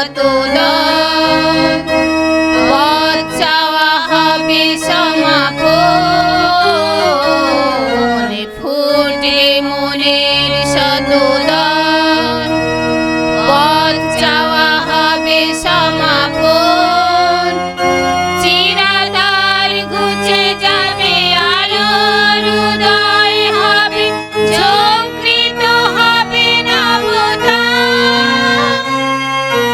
শতদল, পথ চাওয়া হবে সমাপন, ফুটে মনের শতদল, পথ চাওয়া হবে সমাপন, চিরাদার ঘুচে যাবে আলোর উদয় হবে, ঝঙ্কৃত হবে নবতার,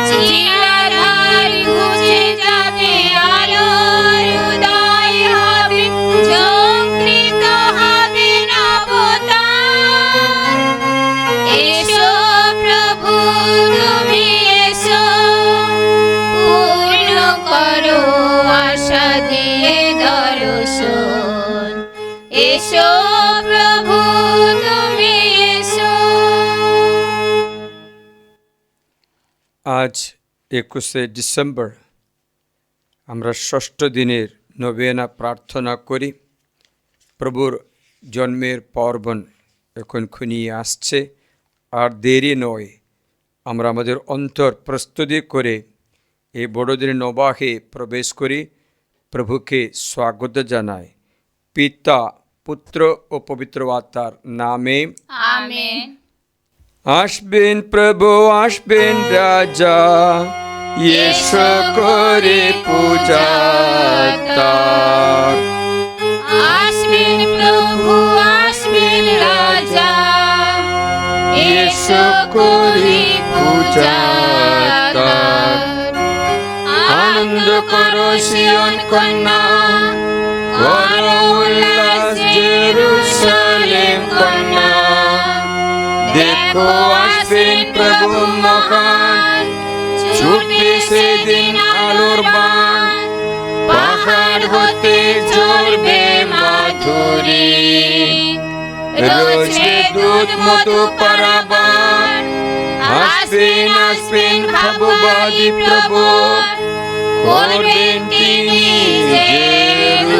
চিরাদার ঘুচে যাবে আলোর উদয় হবে, ঝঙ্কৃত হবে নবতার। এসো প্রভু তুমি এসো, পূর্ণ করো আশা দিয়ে দর্শন, এসো প্রভু তুমি এসো। আজ 21শে ডিসেম্বর আমরা ষষ্ঠ দিনের নবেনা প্রার্থনা করি। প্রভুর জন্মের পার্বণ এখন ঘনিয়ে আসছে, আর দেরি নয়। আমরা আমাদের অন্তর প্রস্তুতি করে এই বড়দিনের নবাহে প্রবেশ করি, প্রভুকে স্বাগত জানাই। পিতা, পুত্র ও পবিত্র আত্মার নামে আমেন। আসবেন প্রভু, আসবেন রাজা, এসো করে পূজা তার। আসবেন প্রভু, আসবেন রাজা, এসো করি পূজা তার। আনন্দ করো সিয়ন কন্যা, করো উল্লাস জেরুসালেম কন্যা। দেখো আসবেন প্রভু মহান, ছুটবে সেদিন আলোর বাণ, পাহাড় হতে ঝরবে মাধুরী, রোজে দুধ মধু পারাবার। আসবেন আসবেন ভাববাদী প্রভু, করবেন তিনি জেরুসালেম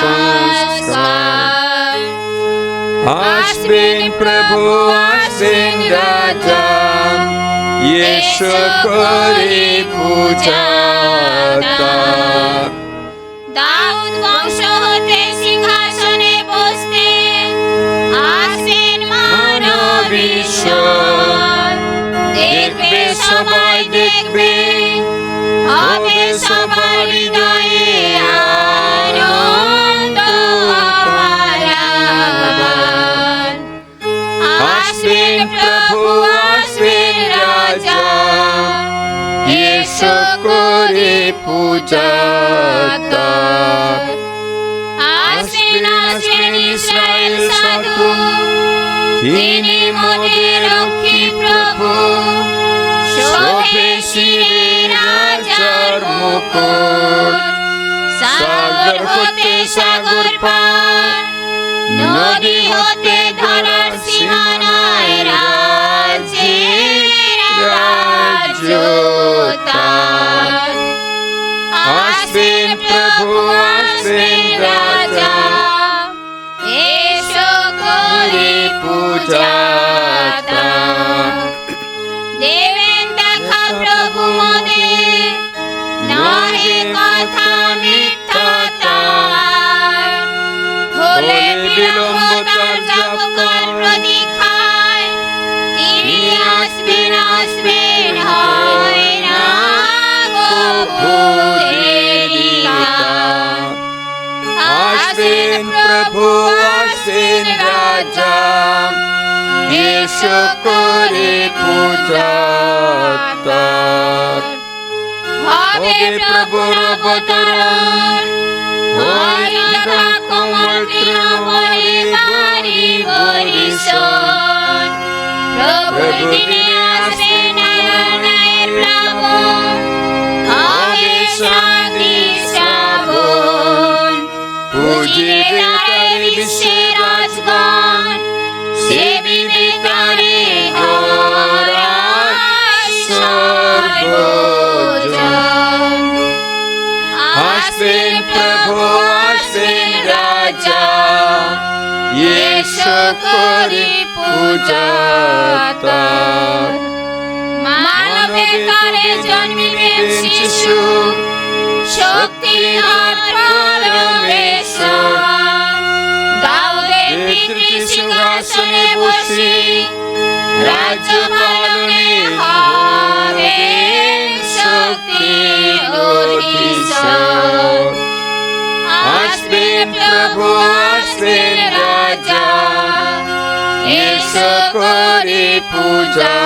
সংস্কার। আসবেন প্রভু, আসবেন রাজা, এসো করে পূজা তার। দাউদ বংশ হতে সিংহাসনে বসতে আসেন মানব ঈশ্বর, দেখবে সবাই দেখবে, হবে সবার হৃদয়ে আনন্দ আরাধন। আসবেন প্রভু, আসবেন রাজা, এসো করে পূজা তার। আসবেন আসবেন ইসরায়েল সাধু, তিনি মোদের রক্ষী প্রভু, শোভে শিরে রাজার মুকুট। সাগর হতে সাগর পার, নদী হতে ধরার সীমানায় রাজ্যের রাজ্য তার। আসবেন প্রভু, আসবেন রাজা, এসো করি পূজা তার। দেবেন দেখা প্রভু মোদের, নহে কথা মিথ্যা তার। হলে বিলম্ব তার যাবকার প্রতীক্ষায়, তিনি আসবেন আসবেন হয় না গো দেরিকা। আসবেন প্রভু, আসবেন রাজা, এসো করে পূজা তার। হবে প্রভুর অবতরণ, হরিণা কোমল তৃণমূলে বাড়ি বরিশন। প্রভুর দিনে আসবে নারায়ণের প্লাবন, হবে শান্তি শ্রাবণ। পুজিবে তারে বিশ্বের রাজগণ, সেবিবে তারে ধরার সর্বজন। আসবেন প্রভু, আসবেন রাজা, এসো করে পূজা তার। তবে কালে জন্মিবেন শিশু, শক্তি আর পরমেশ্বর। দাউদের পিতৃ সিংহাসনে বসে রাজ্য পালনে হবেন শক্তি অধীশ্বর। আসবেন প্রভু, আসবেন রাজা, এসো করি পূজা।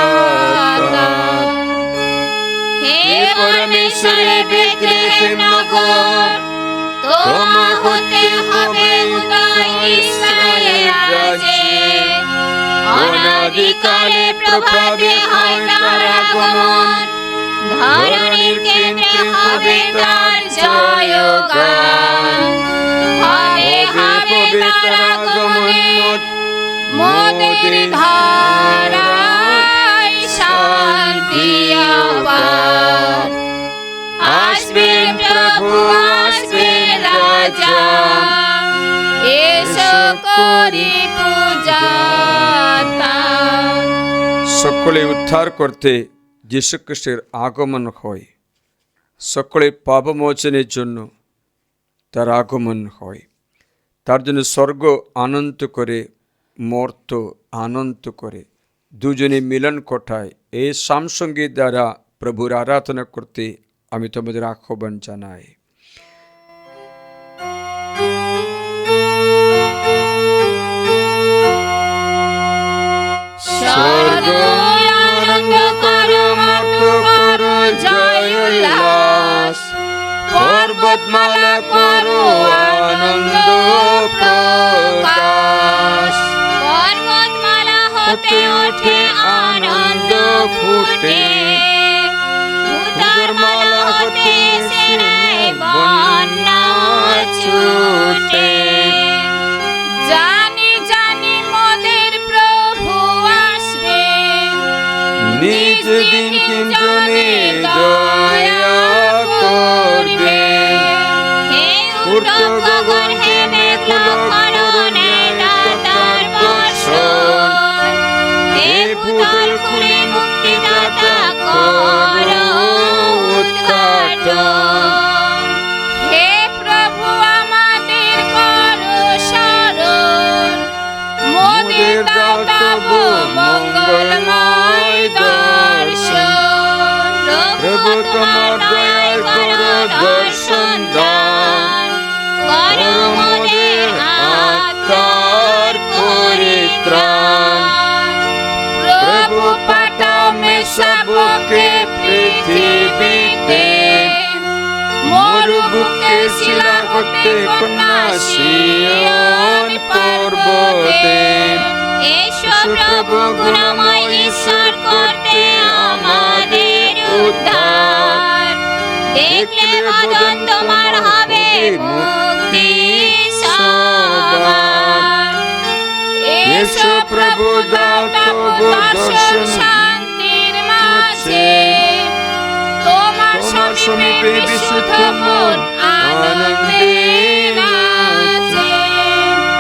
হে পরমেশ্বরের বেথলেহেম নগর, তোমার হতে হবে উদয় ইসরায়েল রাজ্যে। অনাদিকালে প্রভাবে হয় তার আগমন, ধরণীর কেন্দ্রে হবে তার জয়গান। হবে হবে তার আগমন, মোদের ধারায় শান্তি আবার। আসবেন প্রভু, আসবেন রাজা, এসো করি পূজা। সকলে উদ্ধার করতে যীশু খ্রিস্টের আগমন হয়। সকলের পাপমোচনের জন্য তার আগমন হয়। তার জন্য স্বর্গ আনন্দ করে, মর্ত আনন্দ করে। দুজনে মিলন ঘটায়। এই সামসঙ্গীত দ্বারা প্রভুর আরাধনা করতে আমি তোমাদের আহ্বান জানাই। স্বর্গ আনন্দ করো, মর্ত করো জয় উল্লাস। পর্বতমালা করো আনন্দ প্রকাশ। পর্বতমালা হতে ওঠে আনন্দ ফুটে, ভূতরমালা হতে এসে বন্যা ছুটে। জানি জানি মোদের প্রভু আসবে, নিজ দিন কিঞ্জনে দয়া করবে। হে উর্ধ গগন, হে মেঘল করণে দাতার বর্ষণ। হে ভূতল খুলে মুক্তিদাতা করো উদ্ঘাটন। হে প্রভু আমাদের করো শরণ, মোদের দাও তবু মঙ্গলময় দর্শন। প্রভু তোমার দয়ায় করো দর্শন দান, করো মোদের আত্মার পরিত্রাণ। প্রভু পাঠাও মেষশাবককে পৃথিবীতে, মরুভূমিকে শিলা হতে কন্যা সিয়ন পর্বতে। এসো প্রভু গুণময় ঈশ্বর, করতে আমাদের উদ্ধার। দেখলে বদন তোমার হবে মুক্তি সবার। এসো প্রভু দাও তবু দর্শন শান্তির মাঝে, তোমার সমীপে বিশুদ্ধ মন আনন্দে নাচে।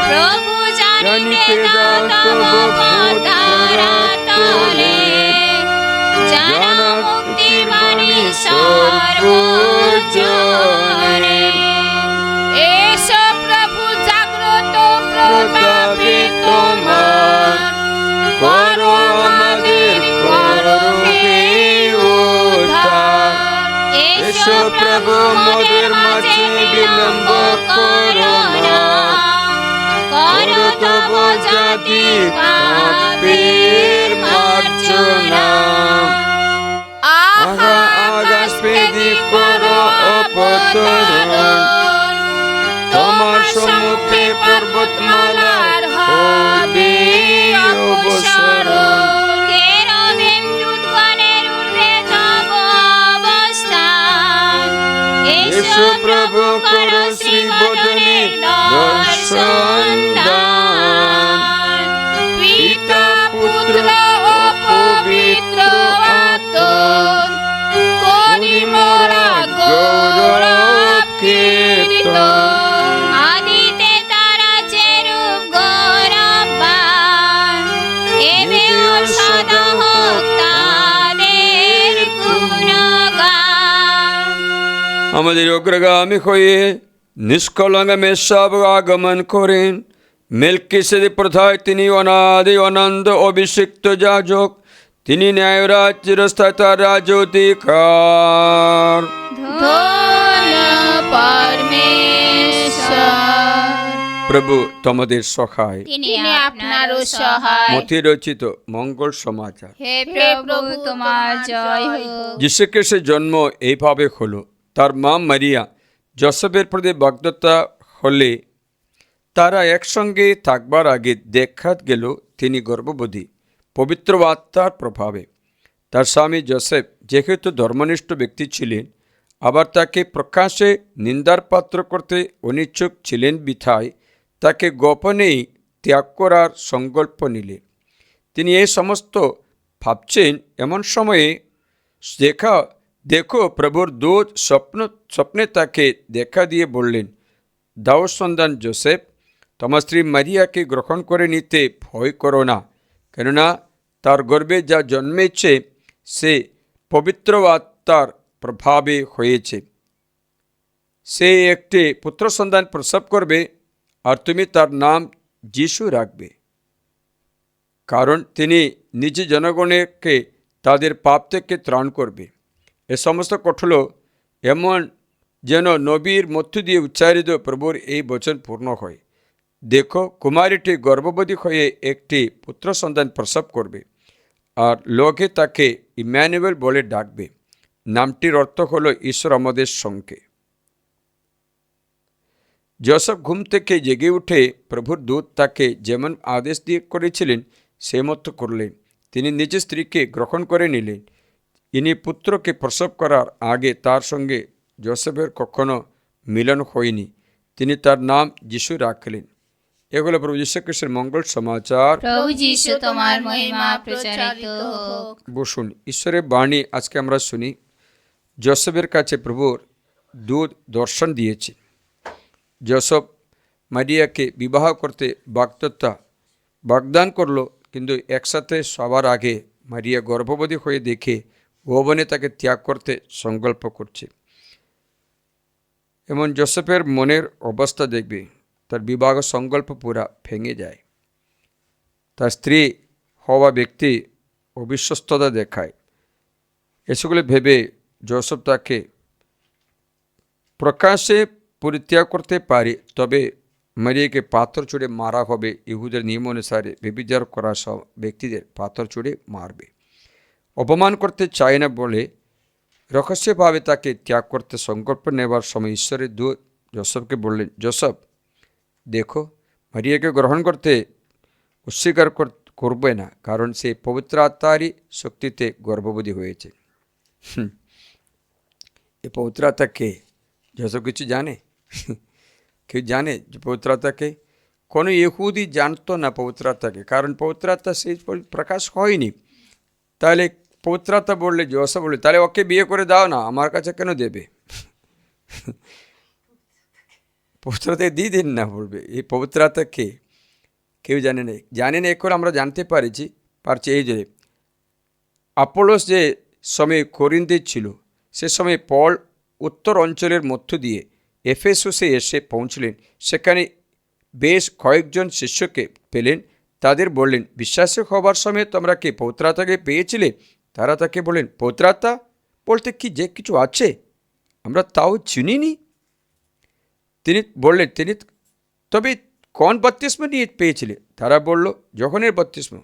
প্রভু জানিতে দাও তবু পথরা তলে, জানা মুক্তির বাণী সর্বজনে। এসো প্রভু জাগ্রত প্রতাপে তোমার, করো আমাদের করো হে উদ্ধার। এসো প্রভু মোদের মাঝে বিলম্ব করো না, করো তবু জাতি পাপের মার্জনা। আহা আকাশ পেদি করো অবতরণ, তোমার সম্মুখে পর্বতমালার হবে অবসরণ। কেরুবেন দূতগণের ঊর্ধ্বে তব অবস্থান। এসো প্রভু করো শ্রীবদনে দর্শন দান। পিতা পুত্র ও পবিত্র আত্মা, করি মোরা গৌরব কীর্তন। আদিতে তারা চেরূপ আমাদের অগ্রগামী হয়ে নিষ্কলঙ্ক মেষাব আগমন করেন। মেলকিসেদের প্রথায় তিনি অনাদি অনন্ত অভিষিক্ত যাজক, তিনি ন্যায়রাজ চিরস্থায়ী তার রাজধিকার। ধন্য পরমেশ্বর, প্রভু তোমাদের সহায়। তিনি আপনারও সহায়। মথি রচিত মঙ্গল সমাচার। হে প্রভু, তোমার জয় হোক। যীশুখ্রিস্টের জন্ম এইভাবে হলো। তার মা মারিয়া যোসেফের প্রতি বাগদত্তা হলে তারা একসঙ্গে থাকবার আগে দেখা গেল তিনি গর্ভবতী পবিত্র আত্মার প্রভাবে। তার স্বামী যোসেফ যেহেতু ধর্মনিষ্ঠ ব্যক্তি ছিলেন, আবার তাকে প্রকাশ্যে নিন্দার পাত্র করতে অনিচ্ছুক ছিলেন বিধায় তাকে গোপনেই ত্যাগ করার সংকল্প নিলেন। তিনি এই সমস্ত ভাবছেন এমন সময়ে দেখো প্রভুর দূত স্বপ্নে তাকে দেখা দিয়ে বললেন, দাও সন্তান যোসেফ, তোমার স্ত্রী মারিয়াকে গ্রহণ করে নিতে ভয় করো না, কেননা তার গর্ভে যা জন্মেছে সে পবিত্র আত্মার প্রভাবে হয়েছে। সে একটি পুত্র সন্তান প্রসব করবে, আর তুমি তার নাম যিশু রাখবে, কারণ তিনি নিজ জনগণকে তাদের পাপ থেকে ত্রাণ করবে। এ সমস্ত ঘটল এমন যেন নবীর মধ্য দিয়ে উচ্চারিত প্রভুর এই বচন পূর্ণ হয়। দেখো, কুমারীটি গর্ভবতী হয়ে একটি পুত্র সন্তান প্রসব করবে, আর লোকে তাকে ইম্যানুয়েল বলে ডাকবে। নামটির অর্থ হলো ঈশ্বর আমাদের সঙ্গে। যোসেফ ঘুম থেকে জেগে উঠে প্রভুর দূত তাকে যেমন আদেশ দিয়ে করেছিলেন সে মতো করলেন। তিনি নিজের স্ত্রীকে গ্রহণ করে নিলেন। ইনি পুত্রকে প্রসব করার আগে তার সঙ্গে যোসেফের কখনো মিলন হয়নি। তিনি তার নাম যিশু রাখলেন। এগুলো প্রভু যীশু খ্রিস্টের মঙ্গল সমাচার। প্রভু যীশু, তোমার মহিমা প্রচারিত হোক। বসুন, ঈশ্বরের বাণী আজকে আমরা শুনি। যোসেফের কাছে প্রভুর দূত দর্শন দিয়েছে। যোসেফ মারিয়াকে বিবাহ করতে বাগদান করলো, কিন্তু একসাথে সবার আগে মারিয়া গর্ভবতী হয়ে দেখে গোপনে তাকে ত্যাগ করতে সংকল্প করছে। এমন যোসেফের মনের অবস্থা দেখবে, তার বিবাহ সংকল্প পুরা ভেঙে যায়। তার স্ত্রী হওয়া ব্যক্তি অবিশ্বস্ততা দেখায়। এসবগুলো ভেবে যোসেফ তাকে প্রকাশ্যে পরিত্যাগ করতে পারে, তবে মারিয়াকে পাথর ছুঁড়ে মারা হবে। ইহুদের নিয়ম অনুসারে ব্যভিচার করা সব ব্যক্তিদের পাথর ছুঁড়ে মারবে। অপমান করতে চায় না বলে রহস্যভাবে তাকে ত্যাগ করতে সংকল্প নেবার সময় ঈশ্বরের দূত যোসেফকে বললেন, যোসেফ, দেখো, মারিয়াকে গ্রহণ করতে অস্বীকার করবে না, কারণ সে পবিত্র আত্মারই শক্তিতে গর্ভবতী হয়েছে। এ পবিত্র আত্মা কে? যোসেফ কিছু জানে? কেউ জানে যে পবিত্র আত্মাকে? কোনো ইহুদি জানতো না পবিত্র আত্মাকে, কারণ পবিত্র আত্মা সেই প্রকাশ হয়নি। তাহলে পবিত্র আত্মা বললে, যোসেফ বললে, তাহলে ওকে বিয়ে করে দাও না, আমার কাছে কেন দেবে? পবিত্র আত্মাকে দিয়ে দিন না, বলবে। এই পবিত্র আত্মা কে? কেউ জানে না। এখন আমরা জানতে পারছি এই যে আপোলোস যে সময় করিন্থে ছিল, সে সময় পল উত্তর অঞ্চলের মধ্য দিয়ে এফেসুসে এসে পৌঁছলেন। সেখানে বেশ কয়েকজন শিষ্যকে পেলেন। তাদের বললেন, বিশ্বাসী হবার সময় তোমরা কি পবিত্র আত্মাকে পেয়েছিলে? তারা তাকে বললেন, পবিত্র আত্মা বলতে কি যে কিছু আছে, আমরা তাও চিনিনি। তিনি বললেন, তবে কোন বপ্তিস্ম নিয়ে পেয়েছিলে? তারা বলল, যোহনের বপ্তিস্ম।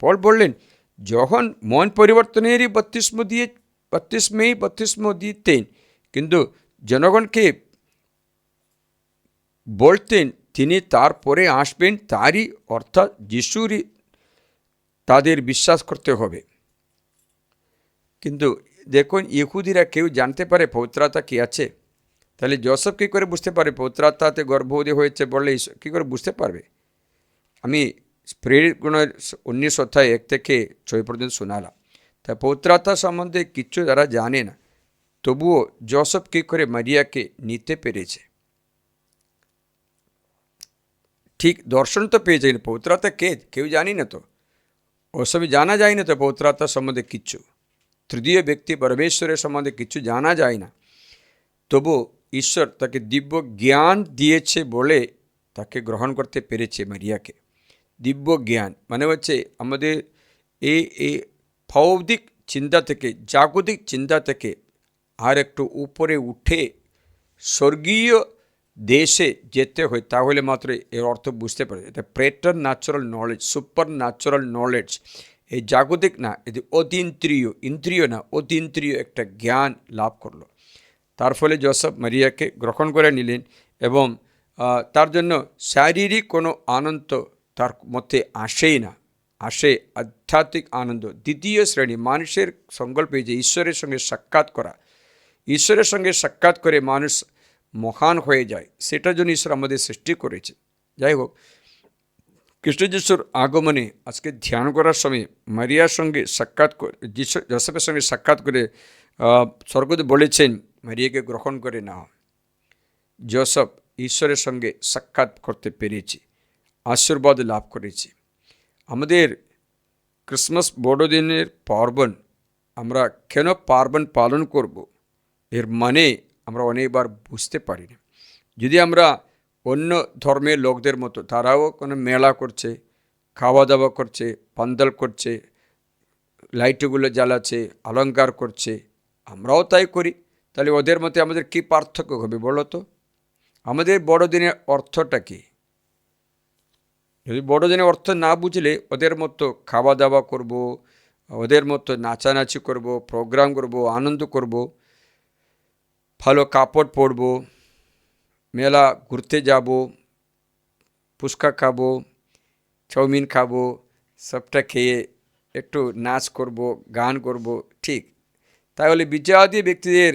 পল বললেন, যখন মন পরিবর্তনেরই বপ্তিস্ম দিতেন, কিন্তু জনগণকে বলতেন তিনি তারপরে আসবেন, তারই অর্থাৎ যিশুরই তাদের বিশ্বাস করতে হবে। কিন্তু দেখুন, ইহুদিরা কেউ জানতে পারে পবিত্র আত্মা কি আছে? তাহলে যোসেফ কী করে বুঝতে পারে পবিত্র আত্মাতে গর্ভবতী হয়েছে? বললে কী করে বুঝতে পারবে? আমি প্রেরিতগণের 19 অধ্যায় 1 থেকে 6 পর্যন্ত শোনালাম। তা পবিত্র আত্মা সম্বন্ধে কিচ্ছু তারা জানে না, তবুও যোসেফ কী করে মারিয়াকে নিতে পেরেছে? ঠিক দর্শন তো পেয়েছে, পবিত্র আত্মা কে কেউ জানি না, তো ওসবই জানা যায় না। তো পবিত্র আত্মার সম্বন্ধে কিচ্ছু, তৃতীয় ব্যক্তি পরমেশ্বরের সম্বন্ধে কিছু জানা যায় না। তবু ঈশ্বর তাকে দিব্য জ্ঞান দিয়েছে বলে তাকে গ্রহণ করতে পেরেছে মারিয়াকে। দিব্য জ্ঞান মানে হচ্ছে আমাদের এই ভৌতিক চিন্তা থেকে, জাগতিক চিন্তা থেকে আর একটু উপরে উঠে স্বর্গীয় দেশে যেতে হয়, তাহলে মাত্র এর অর্থ বুঝতে পারে। এটা preternatural knowledge, supernatural knowledge. এই জাগতিক না, এটি অতীন্দ্রিয়, ইন্দ্রিয় না, অতীন্দ্রিয় একটা জ্ঞান লাভ করলো। তার ফলে জোসেফ মারিয়াকে গ্রহণ করে নিলেন এবং তার জন্য শারীরিক কোনো আনন্দ তার মধ্যে আসেই না, আসে আধ্যাত্মিক আনন্দ। দ্বিতীয় শ্রেণী মানুষের সংকল্পে যে ঈশ্বরের সঙ্গে সাক্ষাৎ করা, ঈশ্বরের সঙ্গে সাক্ষাৎ করে মানুষ মহান হয়ে যায়, সেটার জন্য ঈশ্বর আমাদের সৃষ্টি করেছে। যাই হোক, খ্রিস্ট যিশুর আগমনে আজকে ধ্যান করার সময় মারিয়ার সঙ্গে সাক্ষাৎ করে, জোসেফের সঙ্গে সাক্ষাৎ করে স্বর্গদূত বলেছেন মারিয়াকে গ্রহণ করে নাও। জোসেফ ঈশ্বরের সঙ্গে সাক্ষাৎ করতে পেরেছে, আশীর্বাদ লাভ করেছে। আমাদের ক্রিসমাস বড়দিনের পার্বণ আমরা কেন পার্বণ পালন করব, এর মানে আমরা অনেকবার বুঝতে পারি না। যদি আমরা অন্য ধর্মের লোকদের মতো, তারাও কোনো মেলা করছে, খাওয়া দাওয়া করছে, পান্ডাল করছে, লাইটগুলো জ্বালাচ্ছে, অলঙ্কার করছে, আমরাও তাই করি, তাহলে ওদের মধ্যে আমাদের কি পার্থক্য হবে বলো তো? আমাদের বড়দিনের অর্থটা কি? যদি বড়দিনের অর্থ না বুঝলে ওদের মতো খাওয়া দাওয়া করব, ওদের মতো নাচানাচি করব, প্রোগ্রাম করব, আনন্দ করব, ভালো কাপড় পরব, মেলা ঘুরতে যাব, ফুচকা খাবো, চাউমিন খাবো, সবটা খেয়ে একটু নাচ করব, গান করব, ঠিক। তাহলে বিজাতীয় ব্যক্তিদের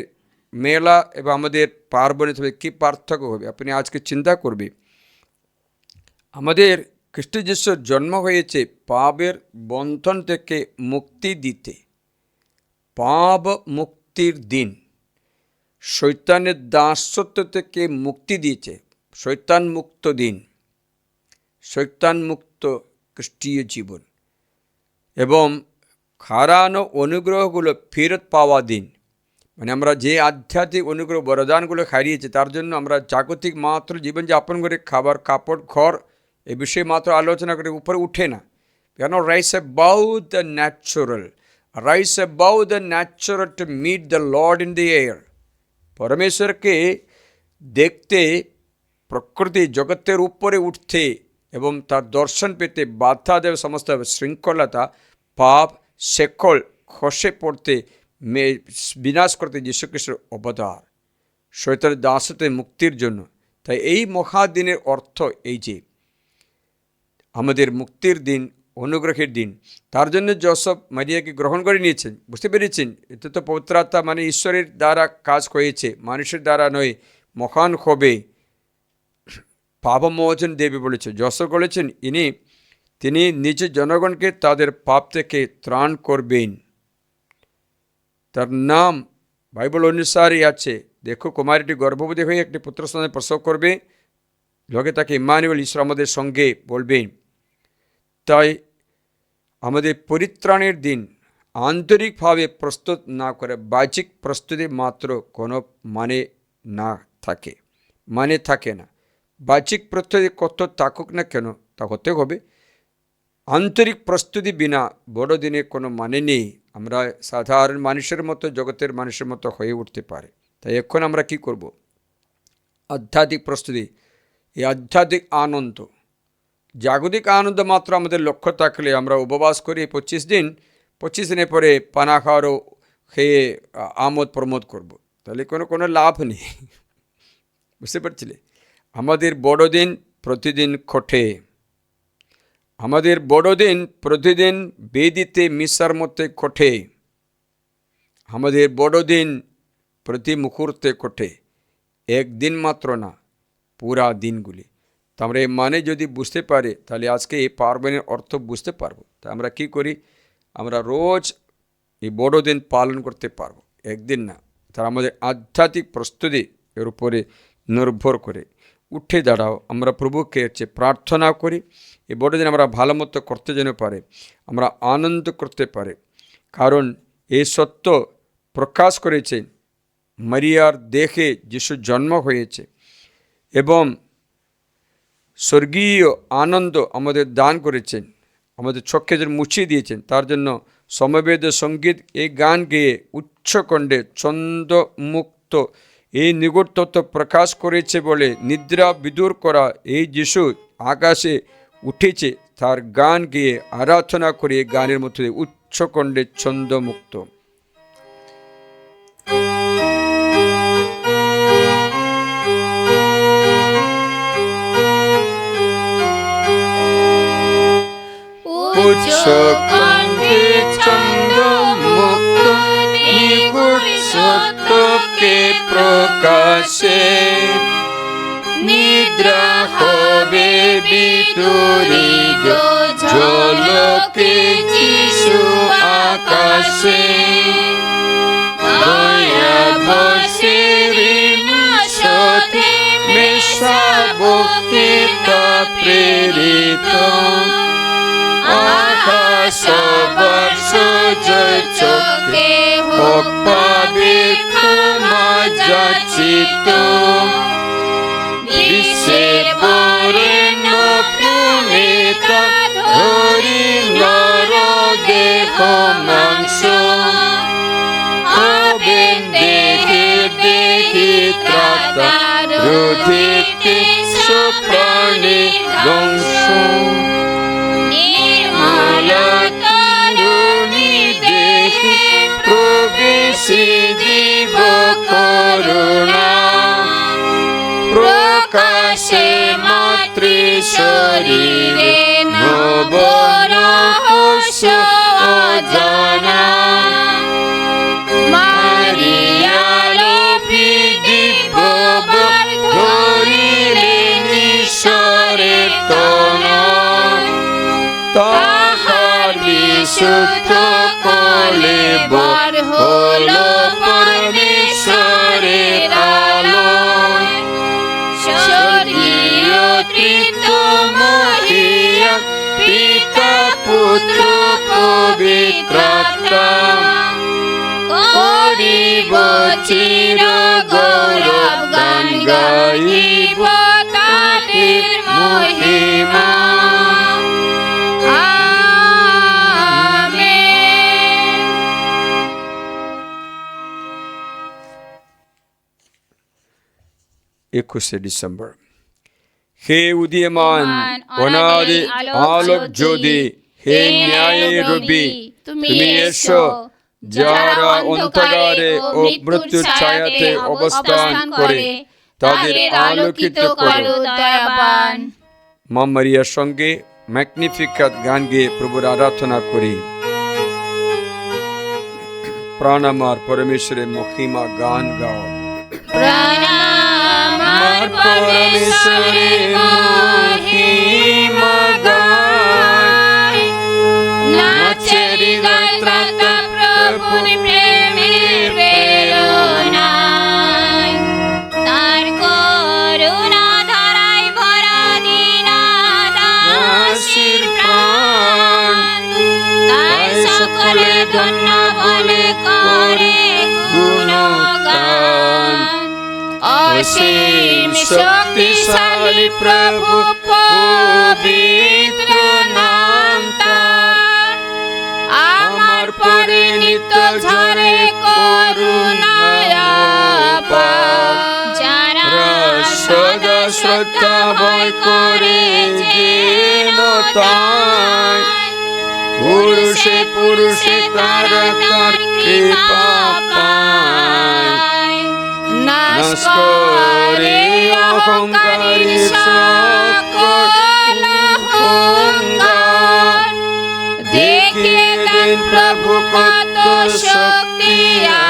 মেলা এবং আমাদের পার্বণের মধ্যে কী পার্থক্য হবে? আপনি আজকে চিন্তা করবে, আমাদের খ্রিস্ট যিশুর জন্ম হয়েছে পাপের বন্ধন থেকে মুক্তি দিতে। পাপ মুক্তির দিন, শয়তানের দাসত্ব থেকে মুক্তি দিয়েছে, শয়তান মুক্ত দিন, শয়তান মুক্ত খ্রিস্টীয় জীবন এবং হারানো অনুগ্রহগুলো ফেরত পাওয়া দিন। মানে আমরা যে আধ্যাত্মিক অনুগ্রহ বরদানগুলো হারিয়েছি, তার জন্য আমরা জাগতিক মাত্র জীবনযাপন করে খাবার, কাপড়, ঘর এ বিষয়ে মাত্র আলোচনা করে উপরে উঠে না। কেন? Rise about the natural, rise about the natural to meet the Lord in the air. পরমেশ্বরকে দেখতে, প্রকৃতি জগতের উপরে উঠতে এবং তার দর্শন পেতে বাধা দেবে সমস্ত শৃঙ্খলতা, পাপ, শেকল খসে পড়তে, বিনাশ করতে যীশুখ্রিস্টের অবতার, শয়তানের দাসত্বে মুক্তির জন্য। তাই এই মহাদিনের অর্থ এই যে আমাদের মুক্তির দিন, অনুগ্রহের দিন। তার জন্য জোসেফ মারিয়াকে গ্রহণ করে নিয়েছেন। বুঝতে পেরেছেন, এতে তো পবিত্র আত্মা মানে ঈশ্বরের দ্বারা কাজ হয়েছে, মানুষের দ্বারা নয়। মহান হবে, পাপমোচন দেবে বলেছে। জোসেফ বলেছেন তিনি নিজের জনগণকে তাদের পাপ থেকে ত্রাণ করবেন। তার নাম বাইবেল অনুসারেই আছে। দেখো, কুমারীটি গর্ভবতী হয়ে একটি পুত্র সন্তান প্রসব করবে, লোকে তাকে ইম্মানুয়েল, ঈশ্বর আমাদের সঙ্গে বলবেন। তাই আমাদের পরিত্রাণের দিন আন্তরিকভাবে প্রস্তুত না করে বাহ্যিক প্রস্তুতি মাত্র কোনো মানে থাকে না। বাহ্যিক প্রস্তুতি কত থাকুক না কেন, তা হতে হবে। আন্তরিক প্রস্তুতি বিনা বড়দিনে কোনো মানে নেই। আমরা সাধারণ মানুষের মতো, জগতের মানুষের মতো হয়ে উঠতে পারে। তাই এখন আমরা কি করব? আধ্যাত্মিক প্রস্তুতি, এই আধ্যাত্মিক আনন্দ, জাগতিক আনন্দ মাত্র আমাদের লক্ষ্য থাকলে আমরা উপবাস করি 25 দিন, 25 দিনের পরে পানা খাওয়ারও খেয়ে আমোদ প্রমোদ করব, তাহলে কোনো লাভ নেই। বুঝতে পারছিলে? আমাদের বড়দিন প্রতিদিন ঘটে। আমাদের বড়দিন প্রতিদিন বেদিতে মিশার মধ্যে ঘটে। আমাদের বড়দিন প্রতি মুহূর্তে ঘটে, একদিন মাত্র না, পুরা দিনগুলি। তো আমরা এই মানে যদি বুঝতে পারি, তাহলে আজকে এই পার্বণের অর্থ বুঝতে পারবো। তা আমরা কি করি? আমরা রোজ এই বড়দিন পালন করতে পারবো, একদিন না। তার আমাদের আধ্যাত্মিক প্রস্তুতি এর উপরে নির্ভর করে। উঠে দাঁড়াও, আমরা প্রভুকে হচ্ছে প্রার্থনা করি এই বড়দিন আমরা ভালো মতো করতে যেন পারে, আমরা আনন্দ করতে পারে। কারণ এই সত্য প্রকাশ করেছে মারিয়ার দেহে যিশু জন্ম হয়েছে এবং স্বর্গীয় আনন্দ আমাদের দান করেছেন, আমাদের চোখে যে মুছিয়ে দিয়েছেন, তার জন্য সমবেত সঙ্গীত এই গান গেয়ে উচ্চকণ্ঠে ছন্দমুক্ত এই নিগুড় তত্ত্ব প্রকাশ করেছে বলে নিদ্রা বিদূর করা এই যিশু আকাশে উঠেছে তার গান গেয়ে আরাধনা করে গানের মধ্যে উচ্চকণ্ঠে ছন্দমুক্ত। উচ্চকণ্ঠে ছন্দমুক্ত নিগুড় সত্যকে প্রকাশে নিদ্রা হবে বিতুরিত ঝলকে যিশু আকাশে দয়া বসের সাথে মেশাবো তা প্রেরিত আকাশ বর্ষ চোখে হোক পাবে ক্ষমা যাচিত বিশ্বের বরেণ্য প্রণেতা ধরি নর দেহ মাংস হবেন দেহে দেহি ত্রাতা রুধিতে সুপ্রাণে বংশ দিব করুণা প্রকাশে মাতৃ শরীরে নব রহস্য অজানা মারিয়ালো দিব্য ধরিলেন ঈশ্বরের তন তাহার বিশুদ্ধ কোলে বর হলো পরমেশ্বরের আলো স্বর্গীয় তৃতীয় পিতা পুত্র পবিত্রাত্মা করিব চির গৌরব গান গাইব তাদের মহিমা। একুশে ডিসেম্বর। হে উদীয়মান অনাদি আলোক জ্যোতি, হে ন্যায়ের রবি, তুমি এসো যারা অন্ধকারে ও মৃত্যুর ছায়াতে অবস্থান করে তাদের আলোকিত করো দয়াবান। মা মারিয়ার সঙ্গে ম্যাগনিফিকাত গান গেয়ে প্রভুর আরাধনা করি। প্রাণ আমার পরমেশ্বরের মহিমা গান গাও। আমার পরমেশ্বরের মহিমা গান, নাচের গাত্রা প্রভুর প্রেমের প্রেরণায়, তার করুণা ধারায় ভরা দীনদাসীর প্রাণ, তাই সকলে ধন্য বলে করে গুণগান। অসীম শক্তিশালী প্রভু পবিত্র নাম তার, আমার পরে নিত্য ঝরে করুণায় অপার। যারা সদা শ্রদ্ধা ভয় করে যেন তাই, পুরুষে পুরুষে তারা তার কৃপা পায়। নাশ করে অহংকারী সকল অহংকার, দেখিয়ে দেন প্রভু কত শক্তি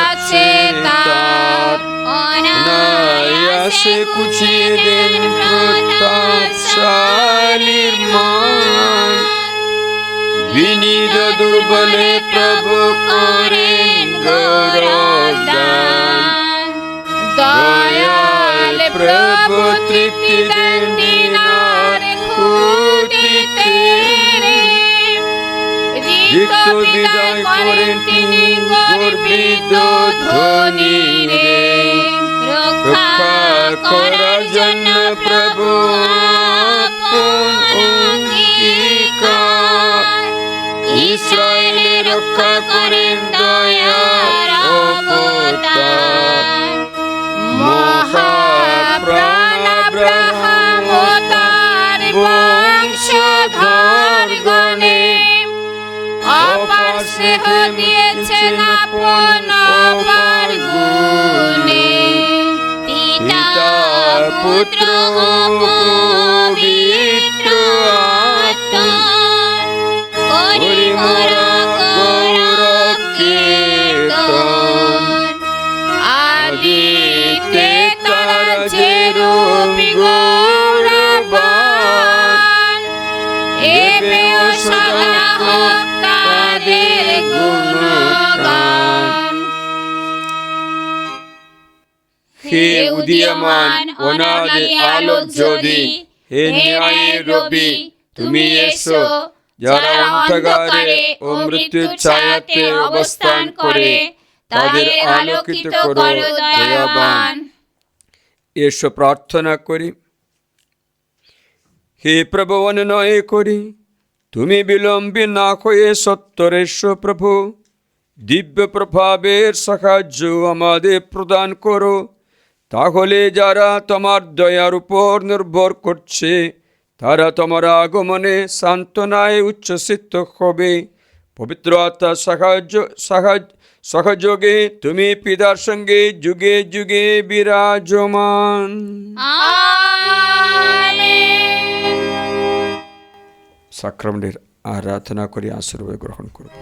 আছে তার। অনায়াসে কুচিয়ে দেন প্রতাপশালীর মান, বিনীত দুর্বলে প্রভু করেন গৌরব দান। দয়াল প্রভু তৃপ্তি দেন দীনার খুঁটিতে, রিক্ত বিদায় করেন তিনি গর্বিত ধনী রে। রক্ষা করার জন্য প্রভু আপন অঙ্গীকার, ইসরায়েলের রক্ষা করেন দয়ার অবতার। মহাপ্রাণ আব্রাহাম ও তার বংশধর গণে অপার স্নেহ দিয়েছেন আপন অপার গুণে। পিতা পুত্র পবিত্র আত্মার করি মোরা গৌরব কীর্তন। আদিতে তারা যেরূপ গৌরবান, এবেও সদা হোক তাদের গুণগান। হে উদীয়মান অনাদি আলোক জ্যোতি, হে ন্যায়ের রবি, তুমি এসো। যারা অন্ধকারে ও মৃত্যুর ছায়াতে অবস্থান করে তাদের আলোকিত করো দয়াবান। এসো প্রার্থনা করি। হে প্রভু, অনুনয় করি, তুমি বিলম্বে না হয়ে সত্তর এসো প্রভু। দিব্য প্রভাবের সাহায্য আমাদের প্রদান করো, তাহলে যারা তোমার দয়ার উপর নির্ভর করছে তারা তোমার আগমনে সান্ত্বনায় উচ্ছ্বসিত হবে। পবিত্র আত্মার সহযোগে তুমি পিতার সঙ্গে যুগে যুগে বিরাজমান। সাক্রামেন্টের আরাধনা করে আশীর্বাদ গ্রহণ করব।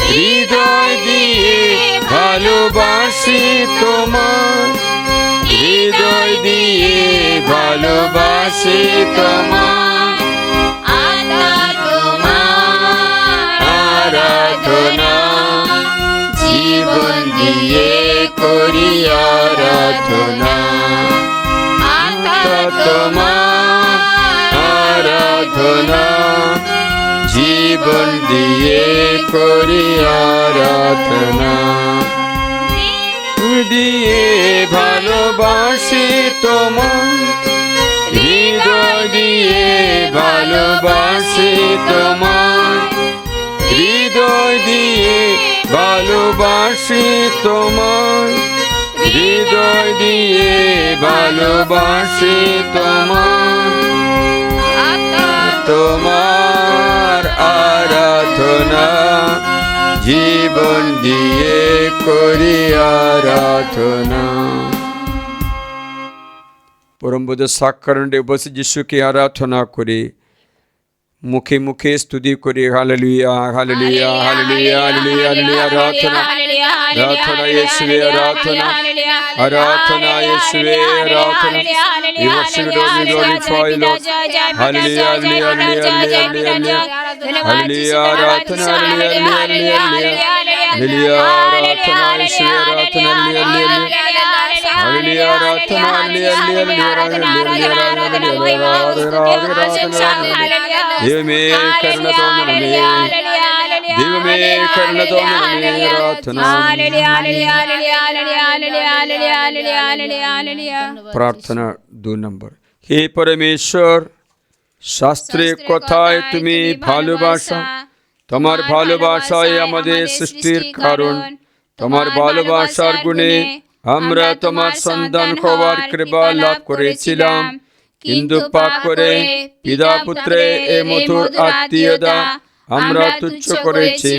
হৃদয় দিয়ে ভালোবাসি তোমার, হৃদয় দিয়ে ভালোবাসি তোমার। আত্মা তোমার আরাধনা, জীবন দিয়ে করি আরাধনা। আত্মা তোমার আরাধনা, জীবন দিয়ে করি আরাধনা। দিয়ে ভালোবাসি তোমার, হৃদয় দিয়ে ভালোবাসি তোমার, হৃদয় দিয়ে ভালোবাসি তোমার, হৃদয় দিয়ে ভালোবাসি তোমার। তোমার আরাধনা, জীবন দিয়ে করি আরাধনা। পরমবোধ সাক্ষারণ্ডে বসে যিশুকে আরাধনা করে মুখে মুখে স্তুতি করি। Hallelujah hallelujah hallelujah hallelujah hallelujah আরাধনা। আরাধনা യേശുവേ আরাধনা আরাধনা യേശুവേ আরাধনা We worship you, we glorify you, Lord. Hallelujah, hallelujah, hallelujah, hallelujah. Hallelujah, aradhana, hallelujah, hallelujah, hallelujah. Hallelujah, aradhana, യേശുവേ ആരാധന, ഹല്ലേലൂയ ആരാധന, ദൈവമേ കരുണ തോന്നണമേ, ദൈവമേ കരുണ തോന്നണമേ, প্রার্থনা 2 নম্বর। হে পরমেশ্বর, শাস্ত্রের কথায় তুমি ভালোবাসা, তোমার ভালোবাসায় আমাদের সৃষ্টির কারণ, তোমার ভালোবাসার গুণে আমরা তোমার সন্তান হওয়ার কৃপা লাভ করেছিলাম, কিন্তু পাপ করে পিতা পুত্রে এ মধুর আত্মীয়তা আমরা তুচ্ছ করেছি।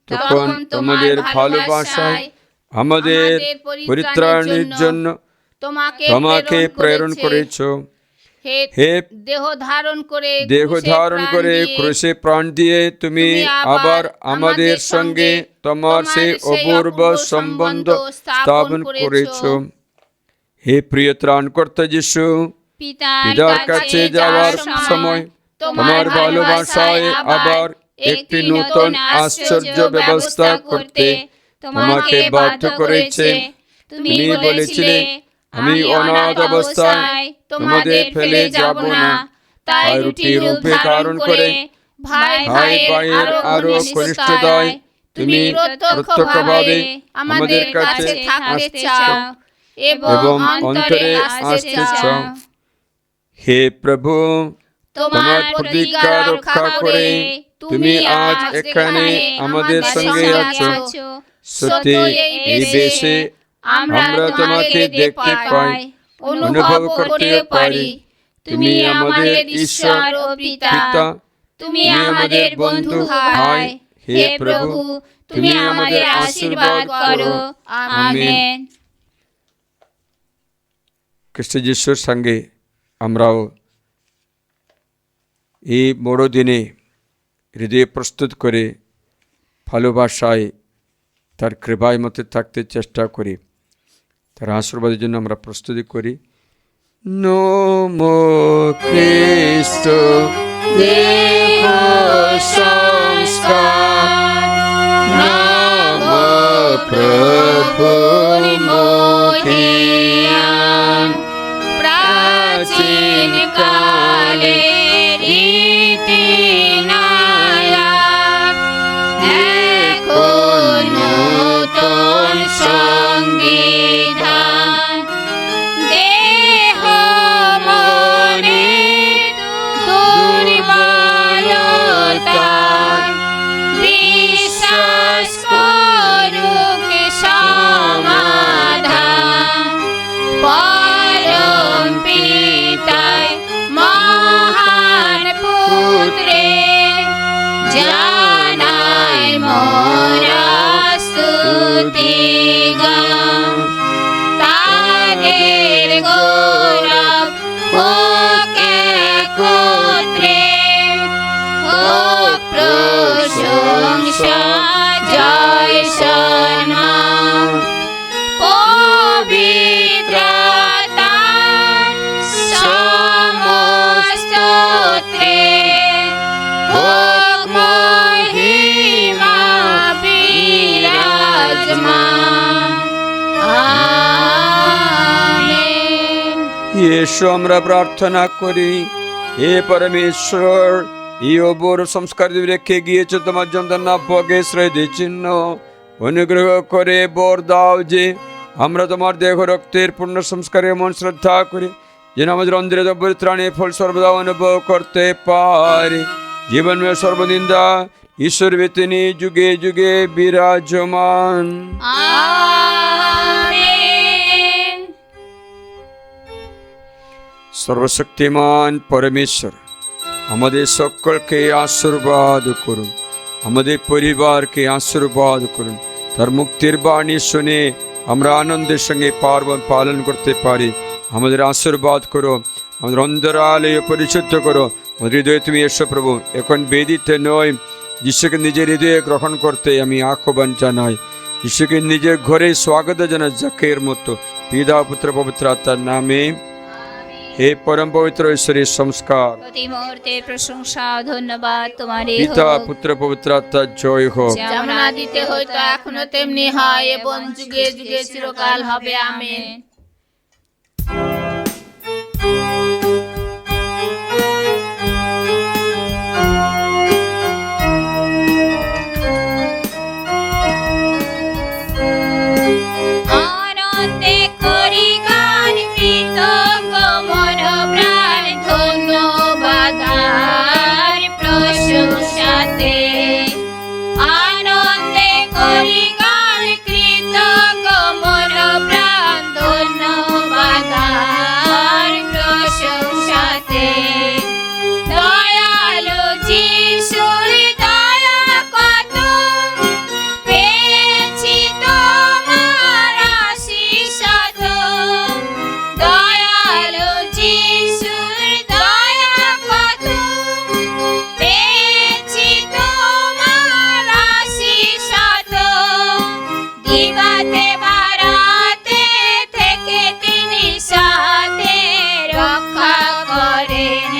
তখন তোমাদের ভালোবাসায় আমাদের পরিত্রাণের জন্য তোমাকে প্রেরণ করেছ। হে দেহ ধারণ করে ক্রুশে প্রাণ দিয়ে তুমি আবার আমাদের সঙ্গে তোমার সেই অপূর্ব সম্বন্ধ স্থাপন করেছ। হে প্রিয় ত্রাণকর্তা যিশু, পিতার কাছে যাওয়ার সময় তোমার ভালোবাসায় আবার একটি নতুন আশ্চর্য ব্যবস্থা করতে তোমাকে বাধ্য করেছে। তুমি বলেছিলে, আমি অনাথ অবস্থায় তোমাদের ফেলে যাব না। তাই রুটি রূপে ধারণ করে ভাই ভাইয়ের আরো ঘনিষ্ঠতায় তুমি প্রত্যক্ষভাবে আমাদের কাছে আসতে চাও এবং অন্তরে আসতে চাও। হে প্রভু, তোমার প্রতিজ্ঞা রক্ষা করে তুমি আজ এখানে আমাদের সঙ্গে আছো। সত্যি এই বেশে আমরা তোমাকে দেখতে পাই, অনুভব করতে পারি। তুমি আমাদের ঈশ্বর ও পিতা, তুমি আমাদের বন্ধু ভাই। হে প্রভু, তুমি আমাদের আশীর্বাদ করো। আমেন। খ্রিস্ট যিশুর সঙ্গে আমরাও এই বড়দিনে হৃদয় প্রস্তুত করে ভালোবাসায় তার কৃপায় মতে থাকতে চেষ্টা করি। তার আশীর্বাদের জন্য আমরা প্রস্তুতি করি। নমো খ্রিস্ট দেহ সংস্কার, নমো প্রভু মহিয়ান, প্রাচীন কালে রীতি নায়ক, এখন নতুন সংবিধান, দেহ মনে দুর্বলতায় বিশ্বাস করুক সমাধান, পরম পিতায় মহান পুত্রে জানাই মোরা স্তুতিগান, তাদের গৌরব হোক একত্রে, হোক প্রশংসা জয় সম্মান, পবিত্রতা সমস্তত্রে, হোক মহিমা বিরাজমান। আমেন। ইয়েশু আমরা প্রার্থনা করি। হে পরমেশ্বর, এই অপর সংস্কার রেখে গিয়েছ তোমার যন্ত্রণা ভোগে শ্রদ্ধা চিহ্ন, অনুগ্রহ করে বর দাও যে আমরা তোমার দেহ রক্তের পূর্ণ সংস্কারে মন শ্রদ্ধা করি, যেন আমাদের অন্তরে পরিত্রাণের ফল সর্বদা অনুভব করতে পারি। জীবন में সর্বনিন্দা ঈশ্বর তিনি যুগে যুগে বিরাজমান। আমেন। সর্বশক্তিমান পরমেশ্বর আমাদের সকলকে আশীর্বাদ করুন, আমাদের পরিবারকে আশীর্বাদ করুন। তার মুক্তির বাণী শুনে আমরা আনন্দের সঙ্গে পার্বণ পালন করতে পারি। আমাদের আশীর্বাদ করো, আমাদের অন্তরালয় পরিশুদ্ধ করো। আমাদের হৃদয়ে তুমি এসো প্রভু। এখন বেদিতে নয়, যিশুকে নিজের হৃদয়ে গ্রহণ করতে আমি আহ্বান জানাই। যিশুকে নিজের ঘরে স্বাগত জানা জাকের মতো পিতা পুত্র পবিত্র আত্মার নামে। হে পরম পবিত্র ঈশ্বরের সংস্কার, প্রতি মুহূর্তে প্রশংসা ও ধন্যবাদ তোমারই পিতা হোক, পুত্র পবিত্র আত্মার জয় হোক। যেমন আদিতে হয়তো এখনো তেমনি হয় এবং যুগে যুগে চিরকাল হবে, আমেন। আনন্দে করি গান, কৃতজ্ঞ মন প্রাণ, ধন্যবাদ আর প্রশংসাতে। আনন্দে করি গান, কৃতজ্ঞ মন প্রাণ, ধন্যবাদ আর প্রশংসাতে। দয়ালু যিশুর দয়া কত, পেয়েছি তোমার আশীষাত। দয়ালু যিশুর দয়া কত, পেয়েছি তোমার আশীষাত। দিবাতে বারাতে থেকে তিনি সাথে রক্ষা করেন